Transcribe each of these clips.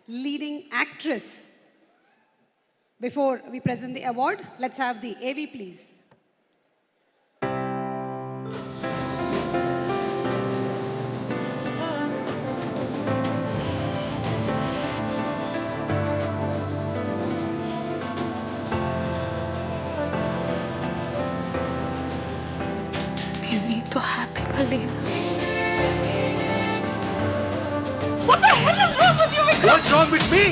leading actress. Before we present the award, let's have the AV, please. నేను నీతో హ్యాపీగా లేను. What's wrong with me?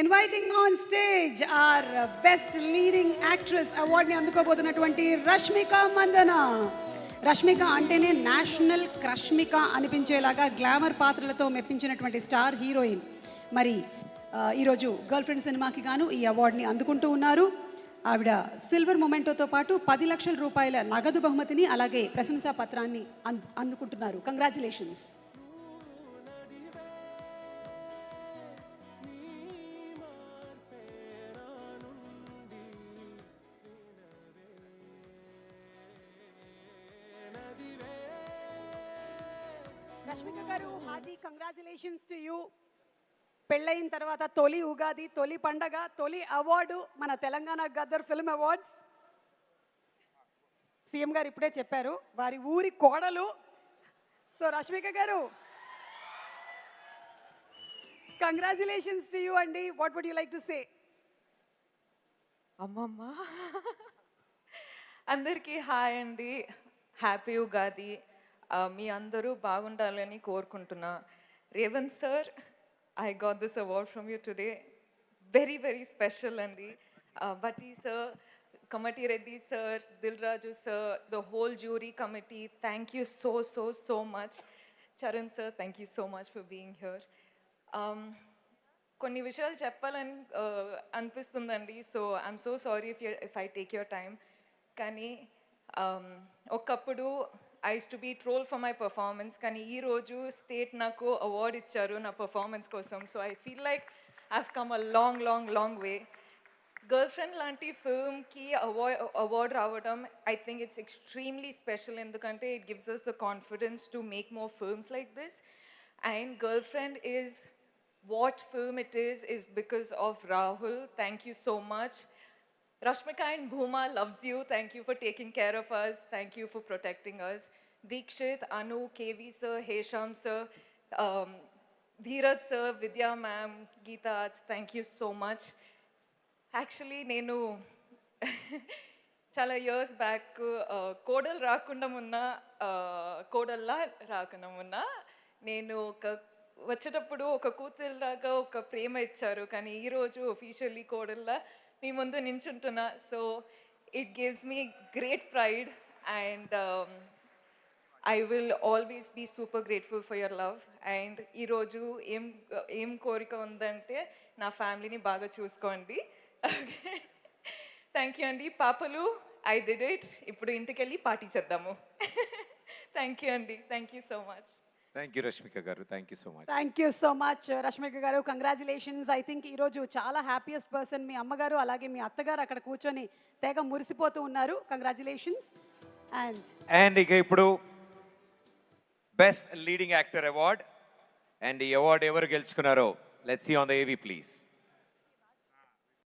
Inviting on stage our best leading actress award ni అందుకోబోతున్నటువంటి Rashmika Mandanna. Rashmika అంటేనే national క్రష్మిక అనిపించేలాగా glamour పాత్రలతో మెప్పించినటువంటి star heroine. మరి ఈరోజు girl friend సినిమాకి గాను ఈ అవార్డుని అందుకుంటూ ఉన్నారు. ఆవిడ సిల్వర్ మొమెంటోతో పాటు 10 లక్షల రూపాయల నగదు బహుమతిని అలాగే ప్రశంసా పత్రాన్ని అందుకుంటున్నారు. కంగ్రాచులేషన్స్. రష్మిక గారు, హార్టీ కంగ్రాచులేషన్స్ టు యూ. పెళ్ళయిన తర్వాత తొలి ఉగాది, తొలి పండగ, తొలి అవార్డు మన Telangana Gaddar film awards. CM garu ఇప్పుడే చెప్పారు వారి ఊరి కోడలు. So Rashmika garu, congratulations to you అండి. What would you like to say? అమ్మమ్మ అందరికీ హాయ్ అండి, హ్యాపీ ఉగాది. మీ అందరూ బాగుండాలని కోరుకుంటున్నా. Revanth sir, I got this award from you today. Very, very special, Andy. Bhatti sir, Kamati Reddy sir, Dilraju sir, the whole jury committee, thank you so much. Charan sir, thank you so much for being here. కొన్ని విషయాలు చెప్పాలని అనిపిస్తుందండి. So I'm so sorry if I take your time. కానీ ఒకప్పుడు I used to be trolled for my performance, కానీ ఈరోజు state నాకు award ఇచ్చారు నా పర్ఫార్మెన్స్ కోసం. So I feel like I've come a long way. Girlfriend లాంటి ఫిల్మ్కి అవార్డ్ రావడం I think it's extremely special, ఎందుకంటే it gives us the confidence to make more films like this. And girlfriend is what film it is because of Rahul. Thank you so much. Rashmika and Bhuma loves you. Thank you for taking care of us. Thank you for protecting us. Dikshit, Anu, KV sir, Hesham sir, Dheeraj sir, Vidya ma'am, Geeta, thank you so much. Actually, నేను చాలా years back కోడల్లా రాకుండా మున్నా నేను వచ్చేటప్పుడు ఒక కూతురులాగా ఒక ప్రేమ ఇచ్చారు, కానీ ఈరోజు ఒఫీషియల్లీ కోడల్లా మీ ముందు నించుంటున్నా. So it gives me great pride and I will always be super grateful for your love. And ఈరోజు ఏం కోరిక ఉందంటే నా ఫ్యామిలీని బాగా చూసుకోండి. ఓకే, థ్యాంక్ యూ అండి. పాపలు, ఐ డిడ్ ఇట్. ఇప్పుడు ఇంటికి వెళ్ళి పార్టీ చేద్దాము. థ్యాంక్ యూ అండి, thank you so much. Thank you, Rashmika garu. Thank you so much. Thank you so much Rashmika garu, congratulations. I think ఈరోజు చాలా హ్యాపీయెస్ట్ పర్సన్ మీ అమ్మగారు, అలాగే మీ అత్తగారు అక్కడ కూర్చొని తెగ మురిసిపోతూ ఉన్నారు. కంగ్రాచులేషన్స్. అండ్ ఇక ఇప్పుడు best leading actor award, and ఈ అవార్డు ఎవరు గెలుచుకున్నారో లెట్స్ సీ ఆన్ ద ఏవీ ప్లీజ్.